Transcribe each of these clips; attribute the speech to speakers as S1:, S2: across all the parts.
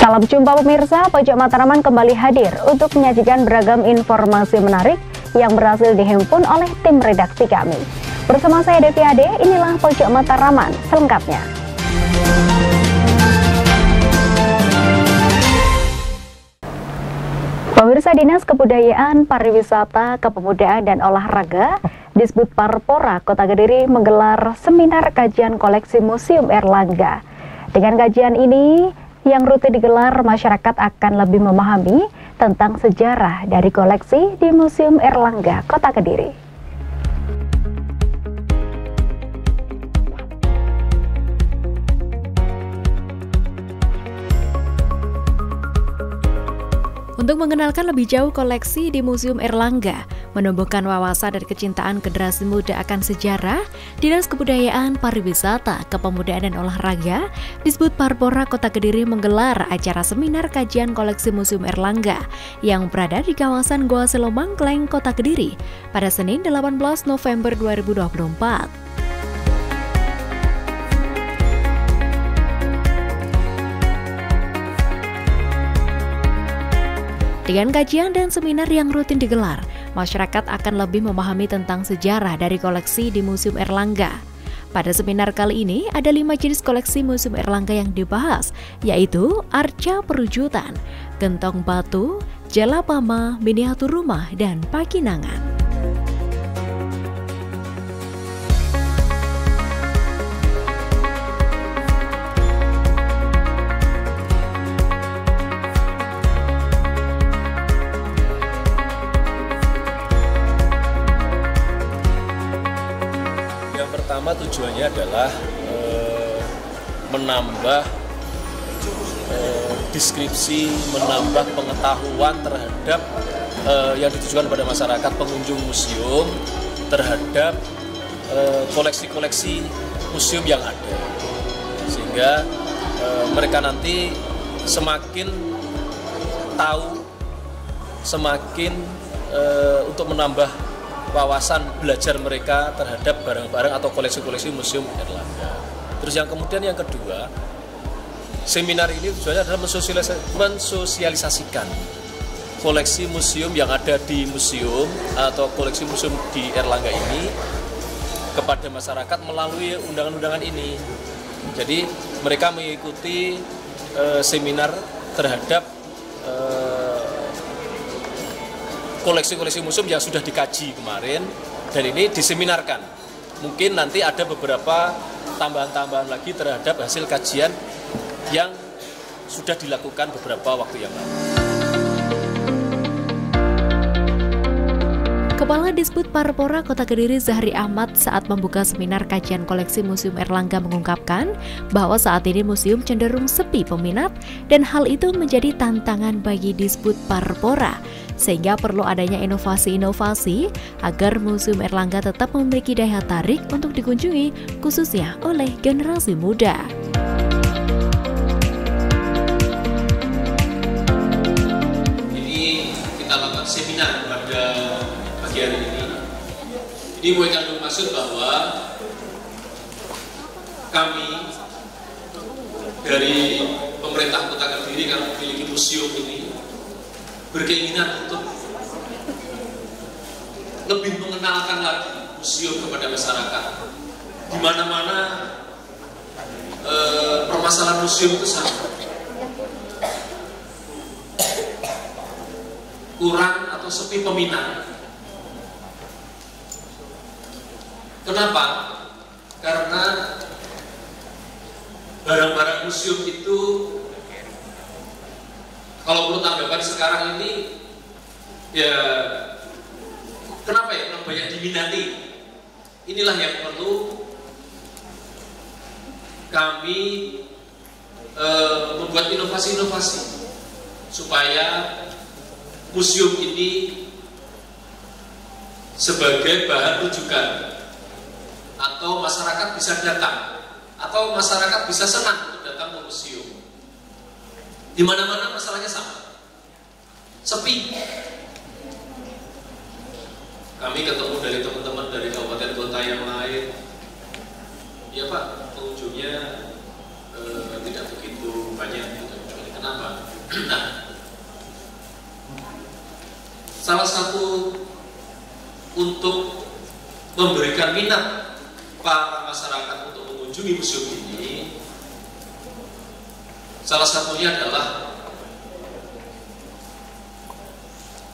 S1: Salam jumpa pemirsa, Pojok Matraman kembali hadir untuk menyajikan beragam informasi menarik yang berhasil dihimpun oleh tim redaksi kami. Bersama saya Devi Ade, inilah Pojok Matraman selengkapnya. Pemirsa, Dinas Kebudayaan, Pariwisata, Kepemudaan, dan Olahraga Disbud Parpora Kota Kediri menggelar seminar kajian koleksi Museum Erlangga. Dengan kajian ini yang rutin digelar, masyarakat akan lebih memahami tentang sejarah dari koleksi di Museum Erlangga, Kota Kediri. Untuk mengenalkan lebih jauh koleksi di Museum Erlangga, menumbuhkan wawasan dan kecintaan generasi muda akan sejarah, Dinas Kebudayaan, Pariwisata, Kepemudaan, dan Olahraga Disbud Parpora Kota Kediri menggelar acara seminar kajian koleksi Museum Erlangga yang berada di kawasan Goa Selomang, Kleng, Kota Kediri pada Senin 18 November 2024. Dengan kajian dan seminar yang rutin digelar, masyarakat akan lebih memahami tentang sejarah dari koleksi di Museum Erlangga. Pada seminar kali ini, ada 5 jenis koleksi Museum Erlangga yang dibahas, yaitu arca perujutan, gentong batu, jalapama, miniatur rumah, dan pakinangan.
S2: Pertama, tujuannya adalah menambah deskripsi, menambah pengetahuan terhadap yang ditujukan pada masyarakat pengunjung museum terhadap koleksi-koleksi museum yang ada, sehingga mereka nanti semakin tahu, semakin untuk menambah wawasan belajar mereka terhadap barang-barang atau koleksi-koleksi Museum Erlangga. Terus yang kemudian yang kedua, seminar ini tujuannya adalah mensosialisasikan koleksi museum yang ada di museum atau koleksi museum di Erlangga ini kepada masyarakat melalui undangan-undangan ini. Jadi mereka mengikuti seminar terhadap koleksi-koleksi museum yang sudah dikaji kemarin, dan ini diseminarkan. Mungkin nanti ada beberapa tambahan-tambahan lagi terhadap hasil kajian yang sudah dilakukan beberapa waktu yang lalu.
S1: Kepala Disbud Parpora Kota Kediri Zahri Ahmad saat membuka seminar kajian koleksi Museum Erlangga mengungkapkan bahwa saat ini museum cenderung sepi peminat dan hal itu menjadi tantangan bagi Disbud Parpora, sehingga perlu adanya inovasi-inovasi agar Museum Erlangga tetap memiliki daya tarik untuk dikunjungi khususnya oleh generasi muda.
S2: Ini kita lakukan seminar pada pagi hari ini. Ini mengandung maksud bahwa kami dari pemerintah Kota Kediri karena memiliki museum ini berkeinginan untuk lebih mengenalkan lagi museum kepada masyarakat. Di mana-mana permasalahan museum itu sama, kurang atau sepi peminat. Kenapa? Karena barang-barang museum itu, kalau menurut tanggapan sekarang ini, ya kenapa ya kurang banyak diminati? Inilah yang perlu kami membuat inovasi-inovasi supaya museum ini sebagai bahan rujukan, atau masyarakat bisa datang, atau masyarakat bisa senang untuk datang ke museum. Di mana-mana masalahnya sama, sepi. Kami ketemu dari teman-teman dari kabupaten kota yang lain, ya Pak, pengunjungnya tidak begitu banyak. Kenapa? Nah, salah satu untuk memberikan minat para masyarakat untuk mengunjungi museum ini, salah satunya adalah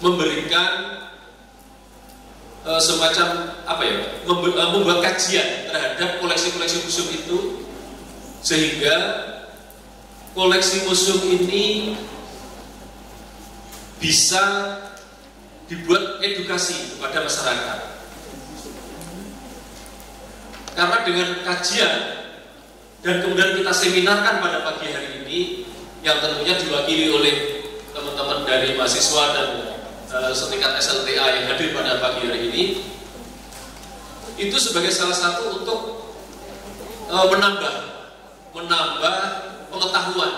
S2: memberikan semacam membuat kajian terhadap koleksi-koleksi museum itu, sehingga koleksi museum ini bisa dibuat edukasi kepada masyarakat. Karena dengan kajian dan kemudian kita seminarkan pada pagi hari ini, yang tentunya diwakili oleh teman-teman dari mahasiswa dan setingkat SLTA yang hadir pada pagi hari ini, itu sebagai salah satu untuk menambah pengetahuan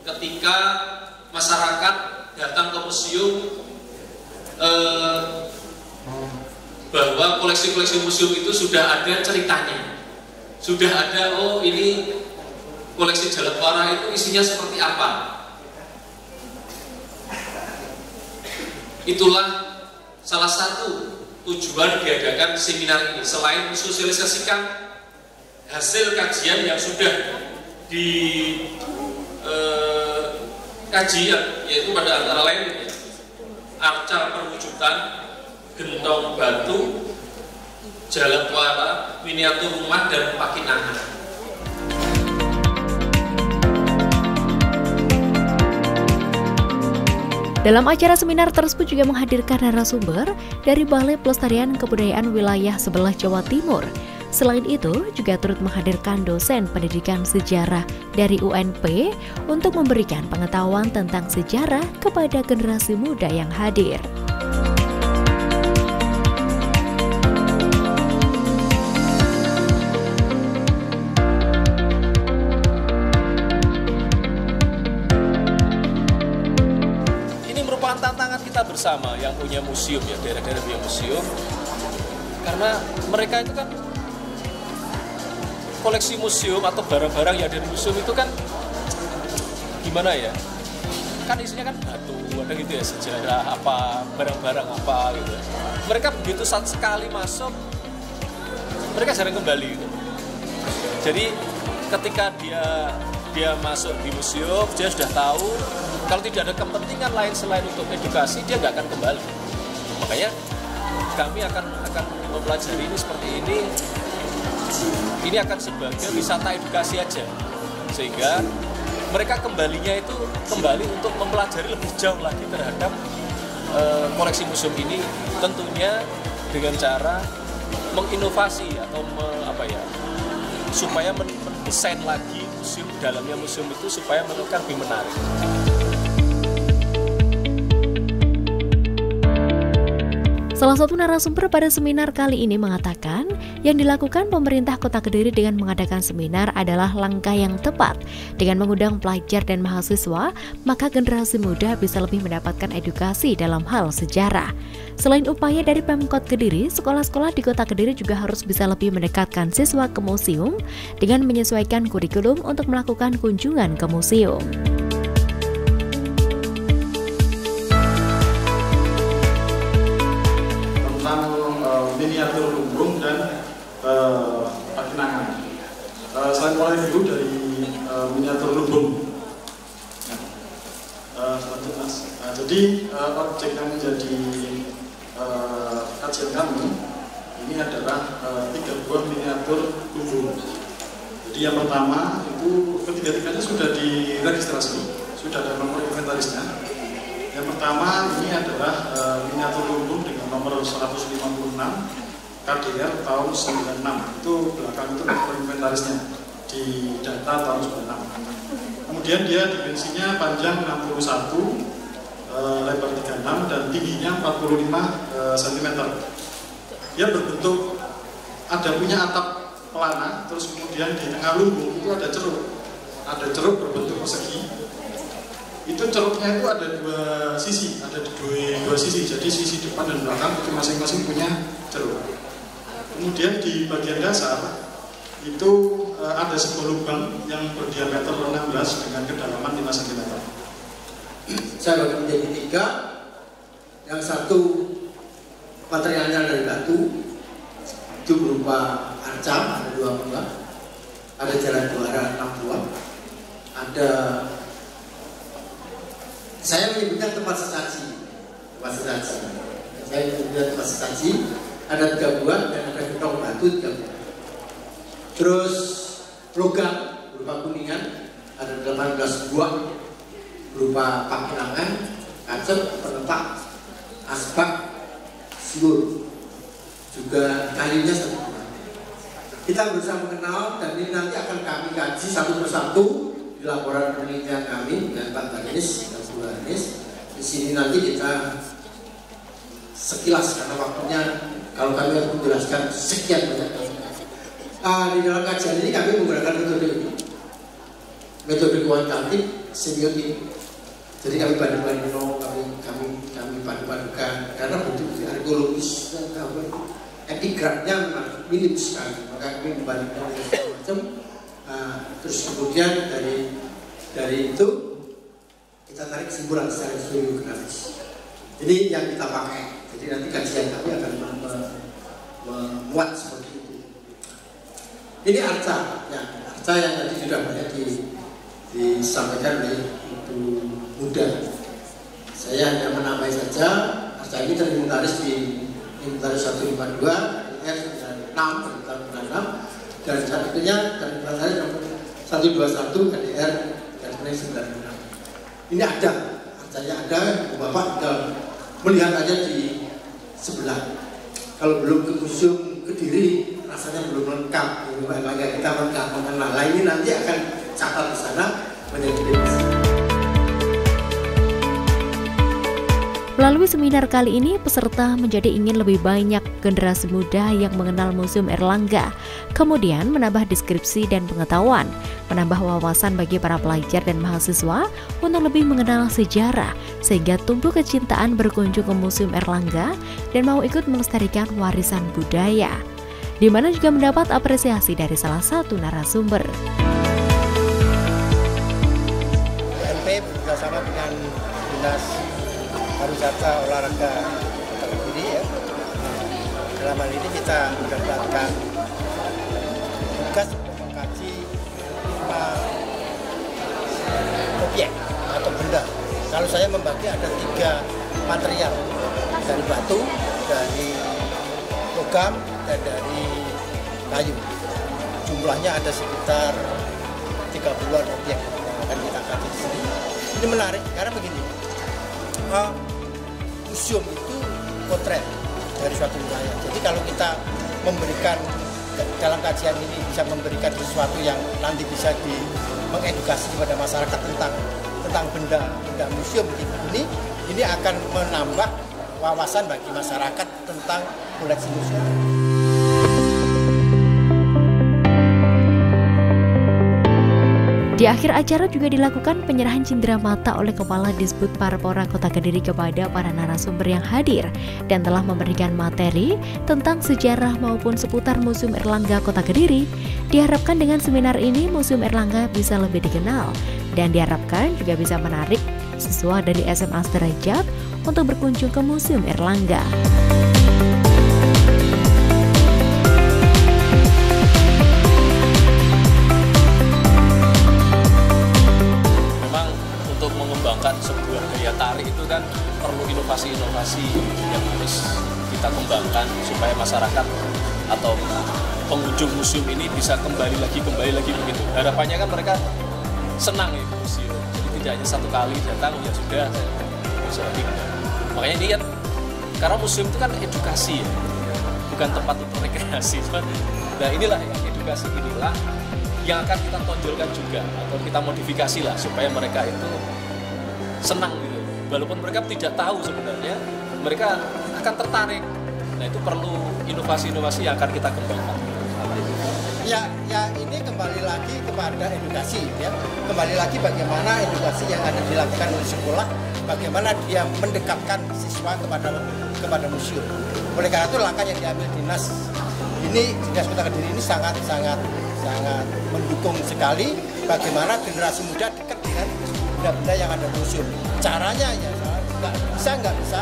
S2: ketika masyarakat datang ke museum, bahwa koleksi-koleksi museum itu sudah ada ceritanya, sudah ada, oh ini koleksi Jalatwara itu isinya seperti apa. Itulah salah satu tujuan diadakan seminar ini, selain mensosialisasikan hasil kajian yang sudah dikaji, yaitu pada antara lain arca perwujudan, gentong batu, Jalatwara, miniatur rumah, dan pakinangan.
S1: Dalam acara seminar tersebut juga menghadirkan narasumber dari Balai Pelestarian Kebudayaan Wilayah Sebelah Jawa Timur. Selain itu, juga turut menghadirkan dosen pendidikan sejarah dari UNP untuk memberikan pengetahuan tentang sejarah kepada generasi muda yang hadir.
S2: Tantangan kita bersama yang punya museum, ya, daerah-daerah punya museum, karena mereka itu kan koleksi museum atau barang-barang yang ada di museum itu kan gimana ya, kan isinya kan batu, ada gitu ya, sejarah apa, barang-barang apa gitu. Mereka begitu saat sekali masuk, mereka jarang kembali gitu. Jadi ketika dia masuk di museum, dia sudah tahu kalau tidak ada kepentingan lain selain untuk edukasi, dia nggak akan kembali. Makanya kami akan mempelajari ini seperti ini. Ini akan sebagai wisata edukasi aja, sehingga mereka kembalinya itu kembali untuk mempelajari lebih jauh lagi terhadap koleksi museum ini. Tentunya dengan cara menginovasi atau supaya mendesain lagi museum, dalamnya museum itu supaya menurunkan lebih menarik.
S1: Salah satu narasumber pada seminar kali ini mengatakan yang dilakukan pemerintah Kota Kediri dengan mengadakan seminar adalah langkah yang tepat. Dengan mengundang pelajar dan mahasiswa, maka generasi muda bisa lebih mendapatkan edukasi dalam hal sejarah. Selain upaya dari Pemkot Kediri, sekolah-sekolah di Kota Kediri juga harus bisa lebih mendekatkan siswa ke museum dengan menyesuaikan kurikulum untuk melakukan kunjungan ke museum.
S3: Miniatur lumbung dan pakinangan. Saya mulai dulu dari miniatur lumbung. Jadi objek yang menjadi kajian kami ini adalah 3 buah miniatur lumbung. Jadi yang pertama itu ketiga-tiganya sudah diregistrasi, sudah ada nomor inventarisnya. Yang pertama ini adalah miniatur lumbung dengan nomor 156 KDR tahun 96. Itu belakang itu nomor inventarisnya di data tahun 96. Kemudian dia dimensinya panjang 61, lebar 36 dan tingginya 45 cm. Dia berbentuk punya atap pelana, terus kemudian di tengah lumbung itu ada ceruk. Ada ceruk berbentuk persegi. Itu ceruknya itu ada dua sisi, dua sisi. Jadi sisi depan dan belakang itu masing-masing punya ceruk. Kemudian di bagian dasar itu ada sebuah lubang yang berdiameter 16 dengan kedalaman 5 cm.
S4: saya bagi menjadi 3. Yang satu materialnya dari batu, itu berupa arca, ada 2 buah, ada jalan 2 arah 6 buah, ada, saya menyebutnya tempat sesaji, saya menyebutnya tempat sesaji, ada 3 buah dan ada gentong batu 3 buah. Terus logam berupa kuningan ada 18 buah, berupa pakilangan, kacep, penepak, asbak, siur, juga kayunya 1 buah. Kita berusaha mengenal dan ini nanti akan kami kaji satu persatu di laporan penelitian kami dengan Pak Barnis dan Bu Barnis. Di sini nanti kita sekilas karena waktunya kalau kami harus menjelaskan sekian banyak. Di dalam kajian ini kami menggunakan metode kuantitatif semiotik. Jadi kami banding-bandingkan, kami padu-padukan karena bentuk arkeologis dan epigramnya memang minim sekali, maka kami membandingkan macam. Terus kemudian dari itu kita tarik kesimpulan secara historiografis. Ini yang kita pakai. Jadi nanti kajian kami akan memuat seperti itu. Ini arca, yang tadi sudah banyak disampaikan oleh Ibu Muda. Saya hanya menambahi saja, arca ini terinventaris di inventaris 152, KDR 96, tahun 96, dan saat itunya terinventaris nomor 121, KDR 96. Ini ada, arcanya ada, Bapak tinggal melihat aja di sebelah. Kalau belum ke museum Kediri, rasanya belum lengkap. Ini kita lengkap mengenal. Nah, ini nanti akan catat di sana menjadi definisi.
S1: Melalui seminar kali ini, peserta menjadi ingin lebih banyak generasi muda yang mengenal Museum Airlangga, kemudian menambah deskripsi dan pengetahuan, menambah wawasan bagi para pelajar dan mahasiswa untuk lebih mengenal sejarah, sehingga tumbuh kecintaan berkunjung ke Museum Airlangga dan mau ikut melestarikan warisan budaya, di mana juga mendapat apresiasi dari salah satu narasumber.
S5: BNP bekerjasama dengan Dinas Pariwisata Olahraga Kota Kediri ya. Dalam hal ini kita mendapatkan tugas mengkaji 5 objek atau benda. Kalau saya membagi ada 3 material, dari batu, dari logam, dan dari kayu. Jumlahnya ada sekitar 30-an objek yang akan kita kaji di sini. Ini menarik karena begini. Museum itu potret dari suatu wilayah. Jadi kalau kita memberikan dalam kajian ini bisa memberikan sesuatu yang nanti bisa mengedukasi kepada masyarakat tentang benda museum ini akan menambah wawasan bagi masyarakat tentang koleksi museum.
S1: Di akhir acara juga dilakukan penyerahan cindera mata oleh Kepala Disbud Parpora Kota Kediri kepada para narasumber yang hadir dan telah memberikan materi tentang sejarah maupun seputar Museum Airlangga Kota Kediri. Diharapkan dengan seminar ini Museum Airlangga bisa lebih dikenal dan diharapkan juga bisa menarik siswa dari SMA Sederajat untuk berkunjung ke Museum Airlangga.
S2: Sebuah daya tarik itu kan perlu inovasi-inovasi yang harus kita kembangkan supaya masyarakat atau pengunjung museum ini bisa kembali lagi begitu. Harapannya kan mereka senang ya museum. Jadi tidak hanya satu kali datang ya sudah bisa lagi. Makanya ini kan karena museum itu kan edukasi ya, bukan tempat untuk rekreasi. Nah inilah yang edukasi inilah yang akan kita tonjolkan juga atau kita modifikasi lah supaya mereka itu senang gitu. Walaupun mereka tidak tahu sebenarnya, mereka akan tertarik. Nah itu perlu inovasi-inovasi yang akan kita kembangkan.
S5: Ya ini kembali lagi kepada edukasi ya. Kembali lagi bagaimana edukasi yang ada dilakukan oleh sekolah, bagaimana dia mendekatkan siswa kepada museum. Oleh karena itu langkah yang diambil Dinas Kota Kediri ini sangat mendukung sekali bagaimana generasi muda dekat benda-benda yang ada di museum. Caranya ya nggak bisa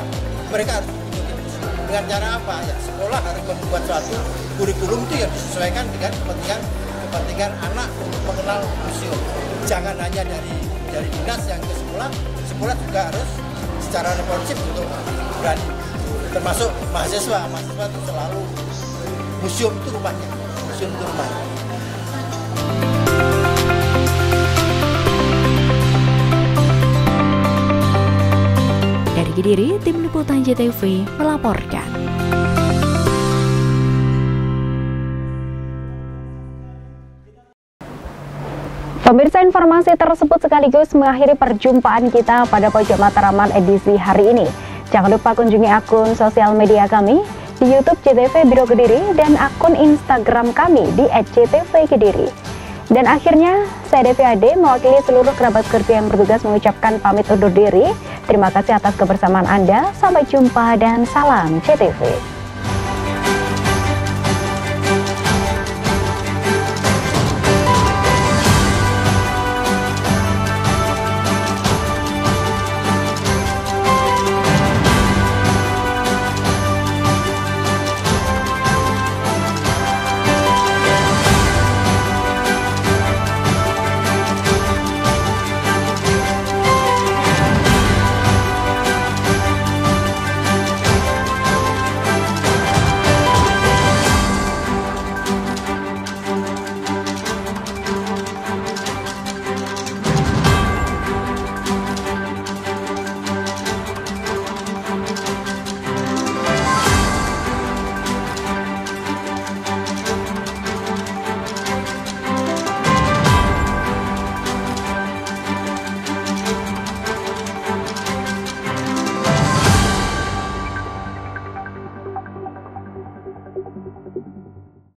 S5: mereka harus bikin museum. Dengan cara apa? Ya sekolah harus membuat suatu kurikulum itu yang disesuaikan dengan kepentingan anak untuk mengenal museum. Jangan hanya dari dinas yang ke sekolah juga harus secara responsif untuk berani. Termasuk mahasiswa itu selalu museum itu rumahnya.
S1: Dari Kediri, Tim Liputan JTV melaporkan.
S6: Pemirsa, informasi tersebut sekaligus mengakhiri perjumpaan kita pada Pojok Mataraman edisi hari ini. Jangan lupa kunjungi akun sosial media kami di YouTube JTV Biro Kediri dan akun Instagram kami di @jtvkediri. Dan akhirnya, saya Devi Ade mewakili seluruh kerabat kerja yang bertugas mengucapkan pamit undur diri. Terima kasih atas kebersamaan Anda. Sampai jumpa dan salam JTV.